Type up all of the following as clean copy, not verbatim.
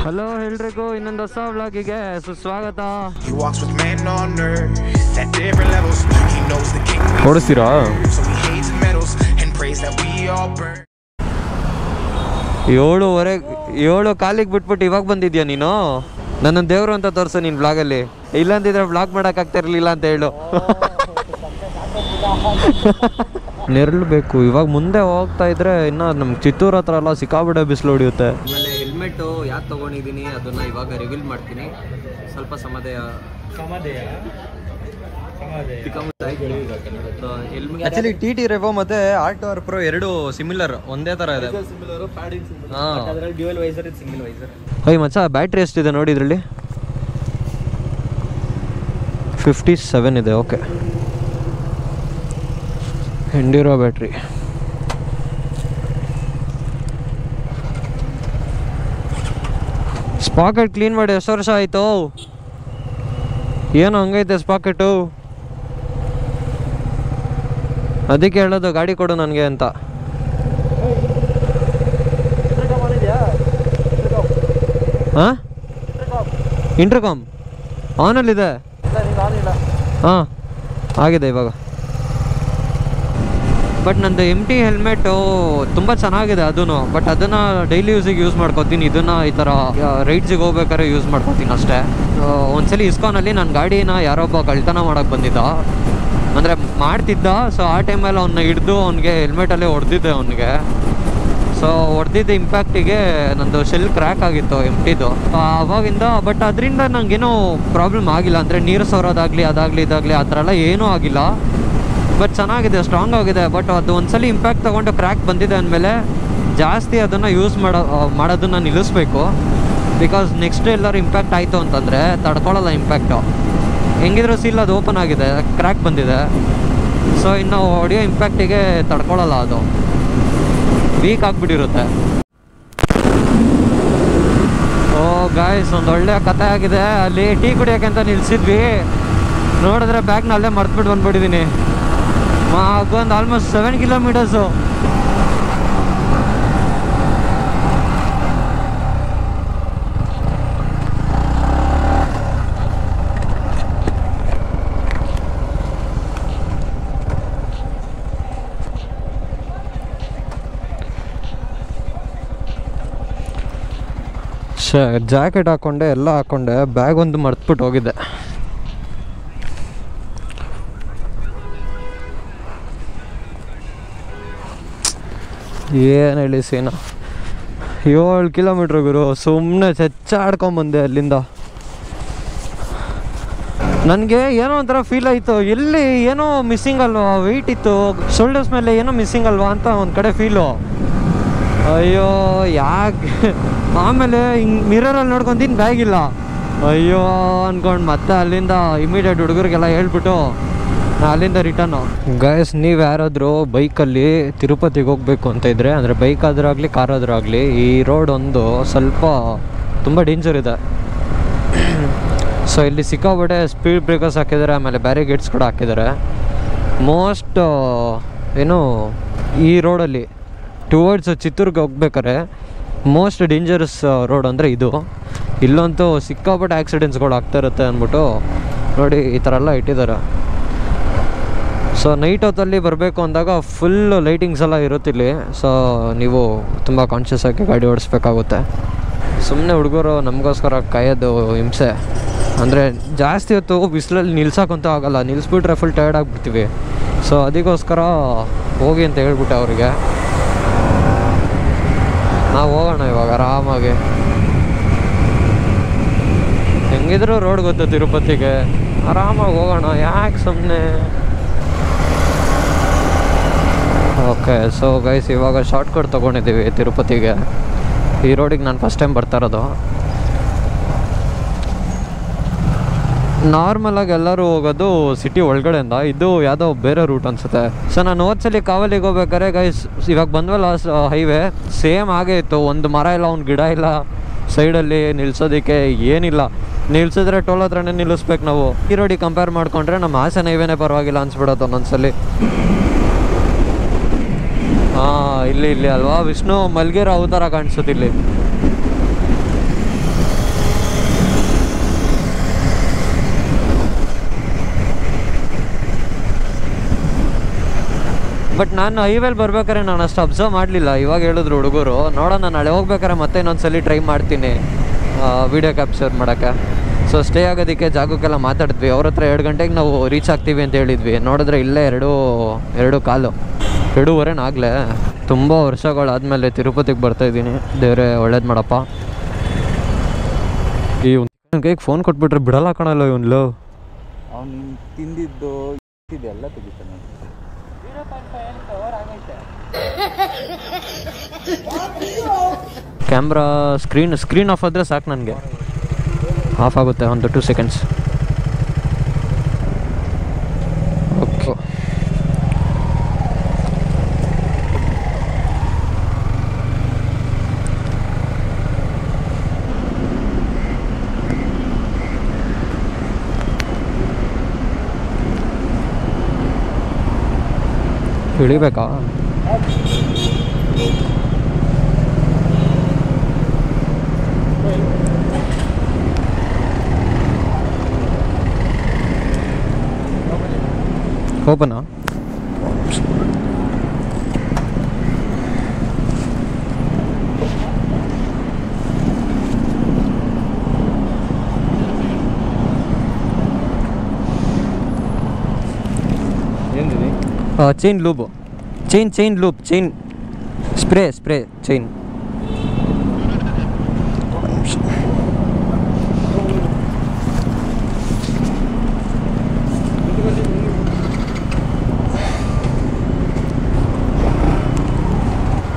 Hello ಎಲ್ರಿಗೂ ಇನ್ನೊಂದು ಹೊಸ ವ್ಲಾಗಿಗೆ ಸುಸ್ವಾಗತ. ಓಡಿಸ್ತೀರಾ? ಏಳು ಕಾಲಿಗೆ ಬಿಟ್ಬಿಟ್ಟು ಇವಾಗ ಬಂದಿದ್ಯಾ ನೀನು? ನನ್ನ ದೇವ್ರು ಅಂತ ತೋರಿಸು ನೀನು ಬ್ಲಾಗಲ್ಲಿ. ಇಲ್ಲಾಂತಿದ್ರೆ ಬ್ಲಾಗ್ ಮಾಡೋಕ್ಕಾಗ್ತಾ ಇರಲಿಲ್ಲ ಅಂತ ಹೇಳು. ನೆರಳು ಬೇಕು. ಇವಾಗ ಮುಂದೆ ಹೋಗ್ತಾ ಇದ್ರೆ ಇನ್ನು ನಮ್ಮ ಚಿತ್ತೂರು ಹತ್ರ ಎಲ್ಲ ಸಿಕ್ಕಾಬಿಡೆ ಬಿಸಿಲು ಹೊಡಿಯುತ್ತೆ. ಆಮೇಲೆ ಹೆಲ್ಮೆಟ್ಟು ಯಾಕೆ ತೊಗೊಂಡಿದ್ದೀನಿ ಅದನ್ನು ಇವಾಗ ರಿವೀಲ್ ಮಾಡ್ತೀನಿ. ಸ್ವಲ್ಪ ಆಕ್ಚುಲಿ TT Revo ಮತ್ತೆ R2R Pro ಎರಡು ಸಿಮಿಲರ್, ಒಂದೇ ತರ ಇದೆ. Dual visor, single visor. ಹೋಯ್ ಮಚ್ಚ, ಬ್ಯಾಟ್ರಿ ಎಷ್ಟಿದೆ ನೋಡಿ ಇದರಲ್ಲಿ? 57 ಇದೆ. Okay, enduro battery. Sprocket clean ಮಾಡಿ ಎಷ್ಟು ವರ್ಷ ಆಯಿತು? ಏನು ಹಂಗೈತೆ ಸ್ಪಾಕೆಟು? ಅದಕ್ಕೆ ಹೇಳೋದು ಗಾಡಿ ಕೊಡು ನನಗೆ ಅಂತ. ಹಾಂ, ಇಂಟರ್ಕಾಮ್ ಆನಲ್ಲಿದೆ. ಹಾಂ, ಆಗಿದೆ ಇವಾಗ. ಬಟ್ ನಂದು MT ಹೆಲ್ಮೆಟು ತುಂಬ ಚೆನ್ನಾಗಿದೆ ಅದೂ. ಬಟ್ ಅದನ್ನು ಡೈಲಿ ಯೂಸಿಗೆ ಯೂಸ್ ಮಾಡ್ಕೋತೀನಿ. ಇದನ್ನು ಈ ಥರ ರೈಡ್ಸಿಗೆ ಹೋಗ್ಬೇಕಾದ್ರೆ ಯೂಸ್ ಮಾಡ್ಕೋತೀನಿ ಅಷ್ಟೇ. ಒಂದ್ಸಲಿ ಇಸ್ಕಾನಲ್ಲಿ ನನ್ನ ಗಾಡಿನ ಯಾರೊಬ್ಬ ಕಳ್ತನ ಮಾಡೋಕ್ಕೆ ಬಂದಿದ್ದ, ಅಂದರೆ ಮಾಡ್ತಿದ್ದ. ಸೊ ಆ ಟೈಮಲ್ಲಿ ಅವನ್ನ ಹಿಡಿದು ಅವ್ನಿಗೆ ಹೆಲ್ಮೆಟಲ್ಲೇ ಹೊಡೆದಿದ್ದೆ ಅವನಿಗೆ. ಸೊ ಹೊಡೆದಿದ್ದ ಇಂಪ್ಯಾಕ್ಟಿಗೆ ನಂದು ಶೆಲ್ ಕ್ರ್ಯಾಕ್ ಆಗಿತ್ತು MTದು ಅವಾಗಿಂದ. ಬಟ್ ಅದರಿಂದ ನನಗೇನೋ ಪ್ರಾಬ್ಲಮ್ ಆಗಿಲ್ಲ, ಅಂದರೆ ನೀರು ಸೋರೋದಾಗಲಿ ಅದಾಗಲಿ ಇದಾಗಲಿ ಆ ಥರ ಎಲ್ಲ ಏನೂ ಆಗಿಲ್ಲ. ಬಟ್ ಚೆನ್ನಾಗಿದೆ, ಸ್ಟ್ರಾಂಗ್ ಆಗಿದೆ. ಬಟ್ ಅದು ಒಂದ್ಸಲಿ ಇಂಪ್ಯಾಕ್ಟ್ ತೊಗೊಂಡು ಕ್ರ್ಯಾಕ್ ಬಂದಿದೆ ಅಂದಮೇಲೆ ಜಾಸ್ತಿ ಅದನ್ನು ಯೂಸ್ ಮಾಡೋದನ್ನು ನಿಲ್ಲಿಸ್ಬೇಕು. ಬಿಕಾಸ್ ನೆಕ್ಸ್ಟ್ ಎಲ್ಲರೂ ಇಂಪ್ಯಾಕ್ಟ್ ಆಯಿತು ಅಂತಂದರೆ ತಡ್ಕೊಳ್ಳಲ್ಲ ಇಂಪ್ಯಾಕ್ಟು. ಹೆಂಗಿದ್ರು ಸೀಲ್ ಅದು ಓಪನ್ ಆಗಿದೆ, ಕ್ರ್ಯಾಕ್ ಬಂದಿದೆ. ಸೊ ಇನ್ನು ಹೊಡೆಯೋ ಇಂಪ್ಯಾಕ್ಟಿಗೆ ತಡ್ಕೊಳ್ಳಲ್ಲ, ಅದು ವೀಕ್ ಆಗಿಬಿಟ್ಟಿರುತ್ತೆ. ಓ ಗಾಯ್ಸ್, ಒಂದು ಒಳ್ಳೆಯ ಕಥೆ ಆಗಿದೆ. ಅಲ್ಲಿ ಟೀ ಕುಡಿಯೋಕೆ ಅಂತ ನಿಲ್ಸಿದ್ವಿ, ನೋಡಿದ್ರೆ ಬ್ಯಾಗ್ನ ಅಲ್ಲೇ ಮರ್ತ್ಬಿಟ್ಟು ಬಂದ್ಬಿಟ್ಟಿದ್ದೀನಿ. ಒಂದು ಆಲ್ಮೋಸ್ಟ್ 7 ಕಿಲೋಮೀಟರ್ಸು. ಜಾಕೆಟ್ ಹಾಕ್ಕೊಂಡೆ, ಎಲ್ಲ ಹಾಕ್ಕೊಂಡೆ, ಬ್ಯಾಗ್ ಒಂದು ಮರ್ತ್ಬಿಟ್ಟು ಹೋಗಿದ್ದೆ. ಏನು ಹೇಳಿ ಸೀನಾ, 7 ಕಿಲೋಮೀಟ್ರ್ ಗುರು. ಸುಮ್ಮನೆ ಚೆಚ್ಚಾಡ್ಕೊಂಬಂದೆ ಅಲ್ಲಿಂದ. ನನಗೆ ಏನೋ ಒಂಥರ ಫೀಲ್ ಆಯಿತು, ಎಲ್ಲಿ ಏನೋ ಮಿಸ್ಸಿಂಗ್ ಅಲ್ವಾ, ವೆಯ್ಟ್ ಇತ್ತು ಶೋಲ್ಡರ್ಸ್ ಮೇಲೆ, ಏನೋ ಮಿಸ್ಸಿಂಗ್ ಅಲ್ವಾ ಅಂತ ಒಂದು ಕಡೆ ಫೀಲು. ಅಯ್ಯೋ ಯಾಕೆ, ಆಮೇಲೆ ಹಿಂಗೆ ಮಿರರಲ್ಲಿ ನೋಡ್ಕೊತೀನಿ ಬ್ಯಾಗ್ ಇಲ್ಲ. ಅಯ್ಯೋ ಅಂದ್ಕೊಂಡು ಮತ್ತೆ ಅಲ್ಲಿಂದ ಇಮಿಡಿಯೇಟ್ ಹುಡುಗರಿಗೆಲ್ಲ ಹೇಳ್ಬಿಟ್ಟು ಅಲ್ಲಿಂದ ರಿಟರ್ನು. ಗೈಸ್, ನೀವು ಯಾರಾದರೂ ಬೈಕಲ್ಲಿ ತಿರುಪತಿಗೆ ಹೋಗಬೇಕು ಅಂತ ಇದ್ದರೆ, ಅಂದರೆ ಬೈಕ್ ಆದರೂ ಆಗಲಿ ಕಾರ್ ಆದರೂ ಆಗಲಿ, ಈ ರೋಡ್ ಒಂದು ಸ್ವಲ್ಪ ತುಂಬ ಡೇಂಜರ್ ಇದೆ. ಸೊ ಇಲ್ಲಿ ಸಿಕ್ಕಾಬಿಟ್ಟೆ ಸ್ಪೀಡ್ ಬ್ರೇಕರ್ಸ್ ಹಾಕಿದ್ದಾರೆ, ಆಮೇಲೆ ಬ್ಯಾರಿಗೇಡ್ಸ್ ಕೂಡ ಹಾಕಿದ್ದಾರೆ. ಮೋಸ್ಟ್ ಏನು ಈ ರೋಡಲ್ಲಿ ಟುವರ್ಡ್ಸ್ ಚಿತ್ತೂರಿಗೆ ಹೋಗ್ಬೇಕಾರೆ ಮೋಸ್ಟ್ ಡೇಂಜರಸ್ ರೋಡ್ ಅಂದರೆ ಇದು. ಇಲ್ಲಂತೂ ಸಿಕ್ಕಾಪಟ್ಟೆ ಆಕ್ಸಿಡೆಂಟ್ಸ್ಗಳು ಆಗ್ತಾ ಇರುತ್ತೆ ಅಂದ್ಬಿಟ್ಟು ನೋಡಿ ಈ ಥರ ಎಲ್ಲ ಇಟ್ಟಿದ್ದಾರೆ. ಸೊ ನೈಟ್ ಹೊತ್ತಲ್ಲಿ ಬರಬೇಕು ಅಂದಾಗ ಫುಲ್ ಲೈಟಿಂಗ್ಸ್ ಎಲ್ಲ ಇರುತ್ತಿಲ್ಲಿ. ಸೊ ನೀವು ತುಂಬ ಕಾನ್ಷಿಯಸ್ ಆಗಿ ಗಾಡಿ ಓಡಿಸ್ಬೇಕಾಗುತ್ತೆ. ಸುಮ್ಮನೆ ಹುಡುಗರು ನಮಗೋಸ್ಕರ ಕಾಯೋದು ಹಿಂಸೆ. ಅಂದರೆ ಜಾಸ್ತಿ ಹೊತ್ತು ಬಿಸಿಲಲ್ಲಿ ನಿಲ್ಸೋಕ್ಕಂತೂ ಆಗೋಲ್ಲ, ನಿಲ್ಲಿಸ್ಬಿಟ್ರೆ ಫುಲ್ ಟಯರ್ಡ್ ಆಗಿಬಿಡ್ತೀವಿ. ಸೊ ಅದಕ್ಕೋಸ್ಕರ ಹೋಗಿ ಅಂತ ಹೇಳ್ಬಿಟ್ಟೆ ಅವರಿಗೆ. ನಾವು ಹೋಗೋಣ ಇವಾಗ ಆರಾಮಾಗಿ. ಹೆಂಗಿದ್ರು ರೋಡ್ ಗೊತ್ತು ತಿರುಪತಿಗೆ, ಆರಾಮಾಗಿ ಹೋಗೋಣ, ಯಾಕೆ ಸುಮ್ಮನೆ. ಓಕೆ, ಸೊ ಗೈಸ್ ಇವಾಗ ಶಾರ್ಟ್ ಕಟ್ ತೊಗೊಂಡಿದ್ದೀವಿ ತಿರುಪತಿಗೆ. ಈ ರೋಡಿಗೆ ನಾನು ಫಸ್ಟ್ ಟೈಮ್ ಬರ್ತಾ ಇರೋದು. ನಾರ್ಮಲಾಗಿ ಎಲ್ಲರೂ ಹೋಗೋದು ಸಿಟಿ ಒಳಗಡೆಯಿಂದ, ಇದು ಯಾವುದೋ ಬೇರೆ ರೂಟ್ ಅನಿಸುತ್ತೆ. ಸೊ ನಾನು ಹೋದ್ಸಲಿ ಕಾವಲಿಗೆ ಹೋಗ್ಬೇಕಾರೆ ಗೈಸ್, ಇವಾಗ ಬಂದ್ವಲ್ಲ ಹೈವೇ, ಸೇಮ್ ಹಾಗೇ ಇತ್ತು. ಒಂದು ಮರ ಇಲ್ಲ, ಒಂದು ಗಿಡ ಇಲ್ಲ ಸೈಡಲ್ಲಿ ನಿಲ್ಸೋದಕ್ಕೆ, ಏನಿಲ್ಲ. ನಿಲ್ಸಿದ್ರೆ ಟೋಲ್ ಹತ್ರನೇ ನಿಲ್ಲಿಸ್ಬೇಕು ನಾವು. ಈ ರೋಡಿಗೆ ಕಂಪೇರ್ ಮಾಡಿಕೊಂಡ್ರೆ ನಮ್ಮ ಹಾಸನ ಹೈವೇನೇ ಪರವಾಗಿಲ್ಲ ಅನ್ಸ್ಬಿಡತ್ತೆ ಒಂದೊಂದ್ಸಲಿ. ಇಲ್ಲಿ ಅಲ್ವಾ ವಿಷ್ಣು ಮಲ್ಗಿರೋ ಅವತಾರ ಕಾಣಿಸುತ್ತೆ ಇಲ್ಲಿ. ಬಟ್ ನಾನು ಹೈವೇಲಿ ಬರ್ಬೇಕಾದ್ರೆ ನಾನು ಅಷ್ಟು ಅಬ್ಸರ್ವ್ ಮಾಡಲಿಲ್ಲ. ಇವಾಗ ಹೇಳಿದ್ರು ಹುಡುಗರು. ನೋಡೋಣ ನಾಳೆ ಹೋಗ್ಬೇಕಾದ್ರೆ ಮತ್ತೆ ಇನ್ನೊಂದ್ಸಲಿ ಟ್ರೈ ಮಾಡ್ತೀನಿ ವೀಡಿಯೋ ಕ್ಯಾಪ್ಚರ್ ಮಾಡೋಕ್ಕೆ. ಸೊ ಸ್ಟೇ ಆಗೋದಕ್ಕೆ ಜಾಗಕ್ಕೆಲ್ಲ ಮಾತಾಡಿದ್ವಿ. ಅವ್ರ ಹತ್ರ 2 ಗಂಟೆಗೆ ನಾವು ರೀಚ್ ಆಗ್ತೀವಿ ಅಂತ ಹೇಳಿದ್ವಿ. ನೋಡಿದ್ರೆ ಇಲ್ಲೇ 2:15 ಆಗಲೇ. ತುಂಬ ವರ್ಷಗಳಾದಮೇಲೆ ತಿರುಪತಿಗೆ ಬರ್ತಾಯಿದ್ದೀನಿ. ದೇವರೇ ಒಳ್ಳೇದು ಮಾಡಪ್ಪ. ಈ ಕೈಗೆ ಫೋನ್ ಕೊಟ್ಬಿಟ್ರೆ ಬಿಡಲ್ಲ ಕಾಣಲ್ಲ ಇವನ್ಲು. ಅವ್ನು ತಿಂದಿದ್ದು ಇದೆಲ್ಲ ತೆಗಿತಾನೆ. ಕ್ಯಾಮ್ರಾ ಸ್ಕ್ರೀನ್ ಆಫ್ ಆದರೆ ಸಾಕು, ನನಗೆ ಆಫ್ ಆಗುತ್ತೆ ಒಂದು 2 ಸೆಕೆಂಡ್ಸ್. ಓಕೆ, ಇಳಿಬೇಕಾ? ಓಪನಾ? ಏನಿದೆ? Chain lube, chain lube, chain spray chain.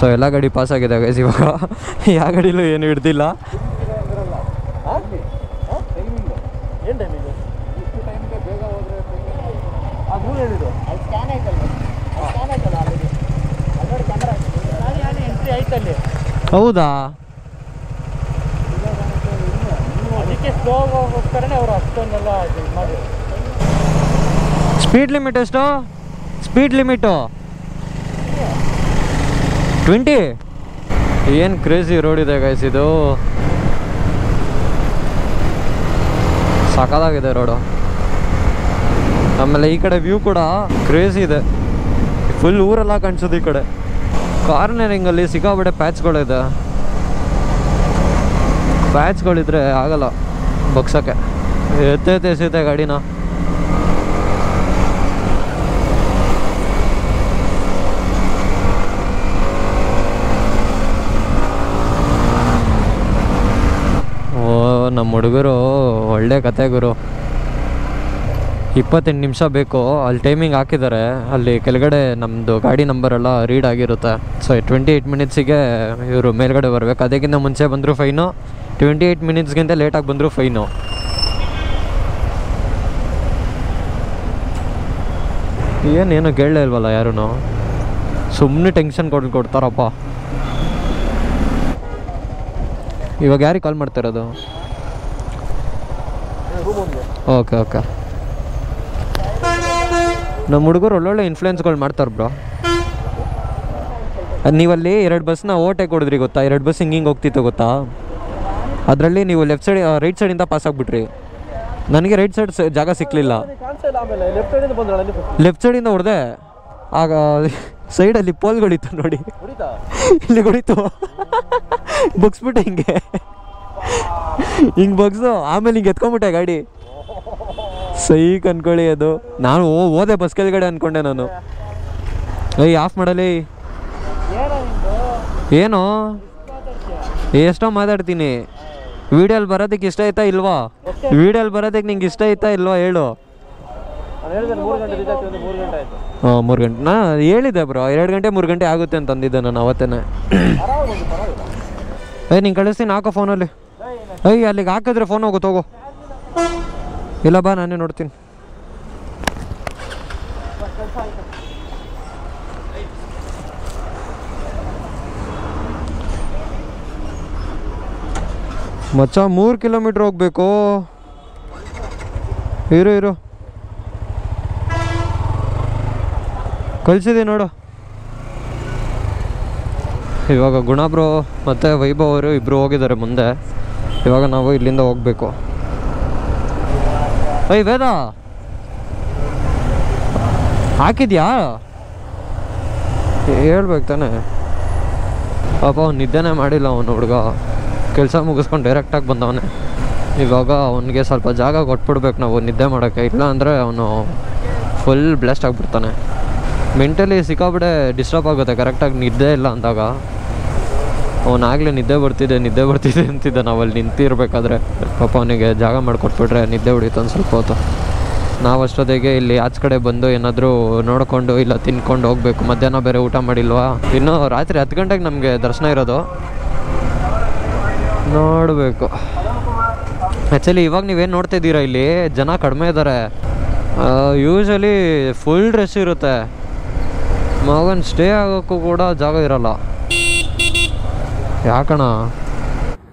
So ಎಲ್ಲ ಗಾಡಿ ಪಾಸ್ ಆಗಿದೆ ಗೈಸ್. ಇವಾಗ ಯಾವ ಗಾಡಿಲೂ ಏನು ಹಿಡ್ದಿಲ್ಲ. ಹೌದಾ? ಸ್ಪೀಡ್ ಲಿಮಿಟ್ ಎಷ್ಟು? Speed limit 20. ಏನು ಕ್ರೇಜಿ ರೋಡ್ ಇದೆ ಗೈಸ್ ಇದು. ಸಖತ್ತಾಗಿದೆ ರೋಡು. ಆಮೇಲೆ ಈ ಕಡೆ ವ್ಯೂ ಕೂಡ ಕ್ರೇಜಿ ಇದೆ. ಫುಲ್ ಊರೆಲ್ಲ ಕಾಣಿಸೋದು ಈ ಕಡೆ. ಕಾರ್ನರಿಂಗಲ್ಲಿ ಸಿಕ್ಕಾಬಿಟ್ಟೆ ಪ್ಯಾಚ್ಗಳಿದೆ. ಪ್ಯಾಚ್ಗಳಿದ್ರೆ ಆಗಲ್ಲ ಬಗ್ಸೋಕ್ಕೆ. ಎಸೆಯುತ್ತೆ ಗಾಡಿನ. ನಮ್ಮ ಹುಡುಗರು ಒಳ್ಳೆ ಕತೆ ಗುರು. 28 ನಿಮಿಷ ಬೇಕು. ಅಲ್ಲಿ ಟೈಮಿಂಗ್ ಹಾಕಿದ್ದಾರೆ. ಅಲ್ಲಿ ಕೆಳಗಡೆ ನಮ್ಮದು ಗಾಡಿ ನಂಬರೆಲ್ಲ ರೀಡ್ ಆಗಿರುತ್ತೆ. ಸೊ 28 ಮಿನಿಟ್ಸಿಗೆ ಇವರು ಮೇಲ್ಗಡೆ ಬರಬೇಕು. ಅದಕ್ಕಿಂತ ಮುಂಚೆ ಬಂದರೂ ಫೈನು, 28 ಮಿನಿಟ್ಸ್ಗಿಂತ ಲೇಟಾಗಿ ಬಂದರೂ ಫೈನು. ಏನು ಕೇಳಲೇ ಇಲ್ವಲ್ಲ ಯಾರೂ. ಸುಮ್ಮನೆ ಟೆನ್ಷನ್ ಕೊಡ್ತಾರಪ್ಪ. ಇವಾಗ ಯಾರಿಗೆ ಕಾಲ್ ಮಾಡ್ತಿರೋದು? ಓಕೆ. ನಮ್ಮ ಹುಡುಗರು ಒಳ್ಳೊಳ್ಳೆ ಇನ್ಫ್ಲೂಯೆನ್ಸ್ಗಳು ಮಾಡ್ತಾರೆ ಬ್ರೋ. ನೀವಲ್ಲಿ 2 ಬಸ್ನ ಓವರ್ಟೇಕ್ ಹೊಡಿದ್ರಿ ಗೊತ್ತಾ? 2 ಬಸ್ ಹಿಂಗೆ ಹೋಗ್ತಿತ್ತು ಗೊತ್ತಾ? ಅದರಲ್ಲಿ ನೀವು ರೈಟ್ ಸೈಡಿಂದ ಪಾಸ್ ಆಗಿಬಿಟ್ರಿ. ನನಗೆ ರೈಟ್ ಸೈಡ್ ಜಾಗ ಸಿಕ್ಕಲಿಲ್ಲ. ಲೆಫ್ಟ್ ಸೈಡಿಂದ ಹೊಡೆದೆ. ಆಗ ಸೈಡಲ್ಲಿ ಪೋಲ್ಗಳಿತ್ತು ನೋಡಿ, ಇಲ್ಲಿ ಹೊಡಿತು. ಬಗ್ಸ್ಬಿಟ್ಟೆ ಹಿಂಗೆ ಬಗ್ಸು. ಆಮೇಲೆ ಹಿಂಗೆ ಎತ್ಕೊಂಡ್ಬಿಟ್ಟೆ ಗಾಡಿ. ಸೈಕ್ ಅನ್ಕೊಳ್ಳಿ ಅದು. ನಾನು ಹೋದೆ ಬಸ್ ಕೆಳಗಡೆ ಅಂದ್ಕೊಂಡೆ ನಾನು. ಆಫ್ ಮಾಡಲಿ. ಏನು ಎಷ್ಟೋ ಮಾತಾಡ್ತೀನಿ. ವಿಡಿಯೋಲ್ಲಿ ಬರೋದಕ್ಕೆ ಇಷ್ಟ ಆಯ್ತಾ ಇಲ್ವಾ? ವಿಡಿಯೋಲ್ಲಿ ಬರೋದಕ್ಕೆ ನಿಂಗೆ ಇಷ್ಟ ಆಯ್ತಾ ಇಲ್ವಾ ಹೇಳು. 3 ಗಂಟೆ ನಾ ಹೇಳಿದ್ದೆ ಬ್ರೋ. 2 ಗಂಟೆ 3 ಗಂಟೆ ಆಗುತ್ತೆ ಅಂತ ಅಂದಿದ್ದೆ ನಾನು ಅವತ್ತೇನೆ. ನಿಂಗೆ ಕಳಿಸ್ತೀನಿ, ಹಾಕೋ ಫೋನಲ್ಲಿ. ಅಲ್ಲಿಗೆ ಹಾಕಿದ್ರೆ ಫೋನ್ ಹೋಗುತ್ತೆ, ಹೋಗೋ. ಇಲ್ಲ ಬಾ, ನಾನೇ ನೋಡ್ತೀನಿ. ಮಚ್ಚ 3 ಕಿಲೋಮೀಟ್ರ್ ಹೋಗ್ಬೇಕು. ಇರು ಕಳಿಸಿದೆ ನೋಡು. ಇವಾಗ ಗುಣ ಬ್ರೋ ಮತ್ತು ವೈಭವ್ ಅವರು ಇಬ್ಬರು ಹೋಗಿದ್ದಾರೆ ಮುಂದೆ. ಇವಾಗ ನಾವು ಇಲ್ಲಿಂದ ಹೋಗಬೇಕು. ವೇದ ಹಾಕಿದ್ಯಾ? ಹೇಳ್ಬೇಕು ತಾನೆ ಪಾಪ ಅವ್ನು ನಿದ್ದೆನೇ ಮಾಡಿಲ್ಲ ಅವನು ಹುಡುಗ, ಕೆಲಸ ಮುಗಿಸ್ಕೊಂಡು ಡೈರೆಕ್ಟಾಗಿ ಬಂದವನೇ. ಇವಾಗ ಅವನಿಗೆ ಸ್ವಲ್ಪ ಜಾಗ ಕೊಟ್ಬಿಡ್ಬೇಕು ನಾವು ನಿದ್ದೆ ಮಾಡೋಕ್ಕೆ, ಇಲ್ಲ ಅಂದರೆ ಅವನು ಫುಲ್ ಬ್ಲಾಸ್ಟ್ ಆಗಿಬಿಡ್ತಾನೆ. ಮೆಂಟಲಿ ಸಿಕ್ಕಾಬಿಡೆ ಡಿಸ್ಟರ್ಬ್ ಆಗುತ್ತೆ ಕರೆಕ್ಟಾಗಿ ನಿದ್ದೆ ಇಲ್ಲ ಅಂದಾಗ. ಅವನಾಗಲೇ ನಿದ್ದೆ ಬರ್ತಿದೆ ಅಂತಿದ್ದ, ನಾವಲ್ಲಿ ನಿಂತಿರ್ಬೇಕಾದ್ರೆ. ಪಾಪ ಅವನಿಗೆ ಜಾಗ ಮಾಡಿಕೊಟ್ಬಿಟ್ರೆ ನಿದ್ದೆ ಹೊಡಿತು ಒಂದು ಸ್ವಲ್ಪ ಹೊತ್ತು. ನಾವು ಅಷ್ಟೊತ್ತಿಗೆ ಇಲ್ಲಿ ಆಚೆ ಕಡೆ ಬಂದು ಏನಾದರೂ ನೋಡಿಕೊಂಡು ಇಲ್ಲ ತಿನ್ಕೊಂಡು ಹೋಗಬೇಕು. ಮಧ್ಯಾಹ್ನ ಬೇರೆ ಊಟ ಮಾಡಿಲ್ವಾ, ಇನ್ನೂ ರಾತ್ರಿ 10 ಗಂಟೆಗೆ ನಮಗೆ ದರ್ಶನ ಇರೋದು. ನೋಡಬೇಕು. ಆ್ಯಕ್ಚುಲಿ ಇವಾಗ ನೀವೇನು ನೋಡ್ತಾ ಇದ್ದೀರಾ, ಇಲ್ಲಿ ಜನ ಕಡಿಮೆ ಇದ್ದಾರೆ. ಯೂಶ್ವಲಿ ಫುಲ್ ರಶ್ ಇರುತ್ತೆ. ಮಗನ್ ಸ್ಟೇ ಆಗೋಕ್ಕೂ ಕೂಡ ಜಾಗ ಇರಲ್ಲ. ಯಾಕಣ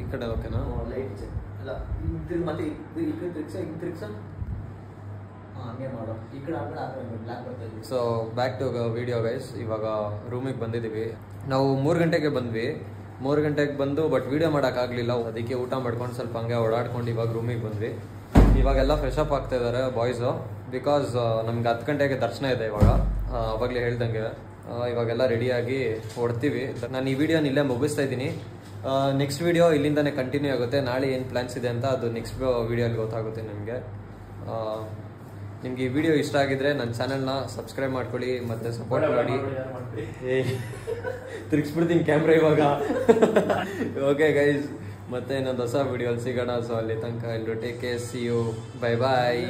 ಈ ಕಡೆ ಓಕೆನಾ? So back to video guys. ಇವಾಗ ರೂಮಿಗೆ ಬಂದಿದ್ದೀವಿ ನಾವು. 3 ಗಂಟೆಗೆ ಬಂದ್ವಿ. 3 ಗಂಟೆಗೆ ಬಂದು ಬಟ್ ವೀಡಿಯೋ ಮಾಡೋಕ್ಕಾಗಲಿಲ್ಲ. ಅದಕ್ಕೆ ಊಟ ಮಾಡ್ಕೊಂಡು ಸ್ವಲ್ಪ ಹಂಗೆ ಓಡಾಡ್ಕೊಂಡು ಇವಾಗ ರೂಮಿಗೆ ಬಂದ್ವಿ. ಇವಾಗೆಲ್ಲ ಫ್ರೆಶ್ ಅಪ್ ಆಗ್ತಾ ಇದ್ದಾರೆ ಬಾಯ್ಸು, ಬಿಕಾಸ್ ನಮ್ಗೆ 10 ಗಂಟೆಗೆ ದರ್ಶನ ಇದೆ ಇವಾಗ. ಅವಾಗಲೇ ಹೇಳ್ದಂಗೆ ಇವಾಗೆಲ್ಲ ರೆಡಿಯಾಗಿ ಹೊಡ್ತೀವಿ. ನಾನು ಈ ವಿಡಿಯೋನ ಇಲ್ಲೇ ಮುಗಿಸ್ತಾ ಇದ್ದೀನಿ. ನೆಕ್ಸ್ಟ್ ವಿಡಿಯೋ ಇಲ್ಲಿಂದನೇ ಕಂಟಿನ್ಯೂ ಆಗುತ್ತೆ. ನಾಳೆ ಏನು ಪ್ಲ್ಯಾನ್ಸ್ ಇದೆ ಅಂತ ಅದು ನೆಕ್ಸ್ಟ್ ವಿಡಿಯೋಲಿ ಗೊತ್ತಾಗುತ್ತೆ ನಿಮಗೆ. ನಿಮ್ಗೆ ಈ ವಿಡಿಯೋ ಇಷ್ಟ ಆಗಿದ್ರೆ ನನ್ನ ಚಾನಲ್ನ ಸಬ್ಸ್ಕ್ರೈಬ್ ಮಾಡ್ಕೊಳ್ಳಿ ಮತ್ತು ಸಪೋರ್ಟ್ ಮಾಡಿ. ತಿರ್ಗಿಸ್ಬಿಡ್ತೀನಿ ಕ್ಯಾಮ್ರಾ ಇವಾಗ. ಓಕೆ ಗೈಸ್, ಮತ್ತೆ ಇನ್ನೊಂದು ಹೊಸ ವಿಡಿಯೋಲಿ ಸಿಗೋಣ. ಸೊ ಅಲ್ಲಿ ತನಕ ಎಲ್ಲರೂ take care, see you, bye bye.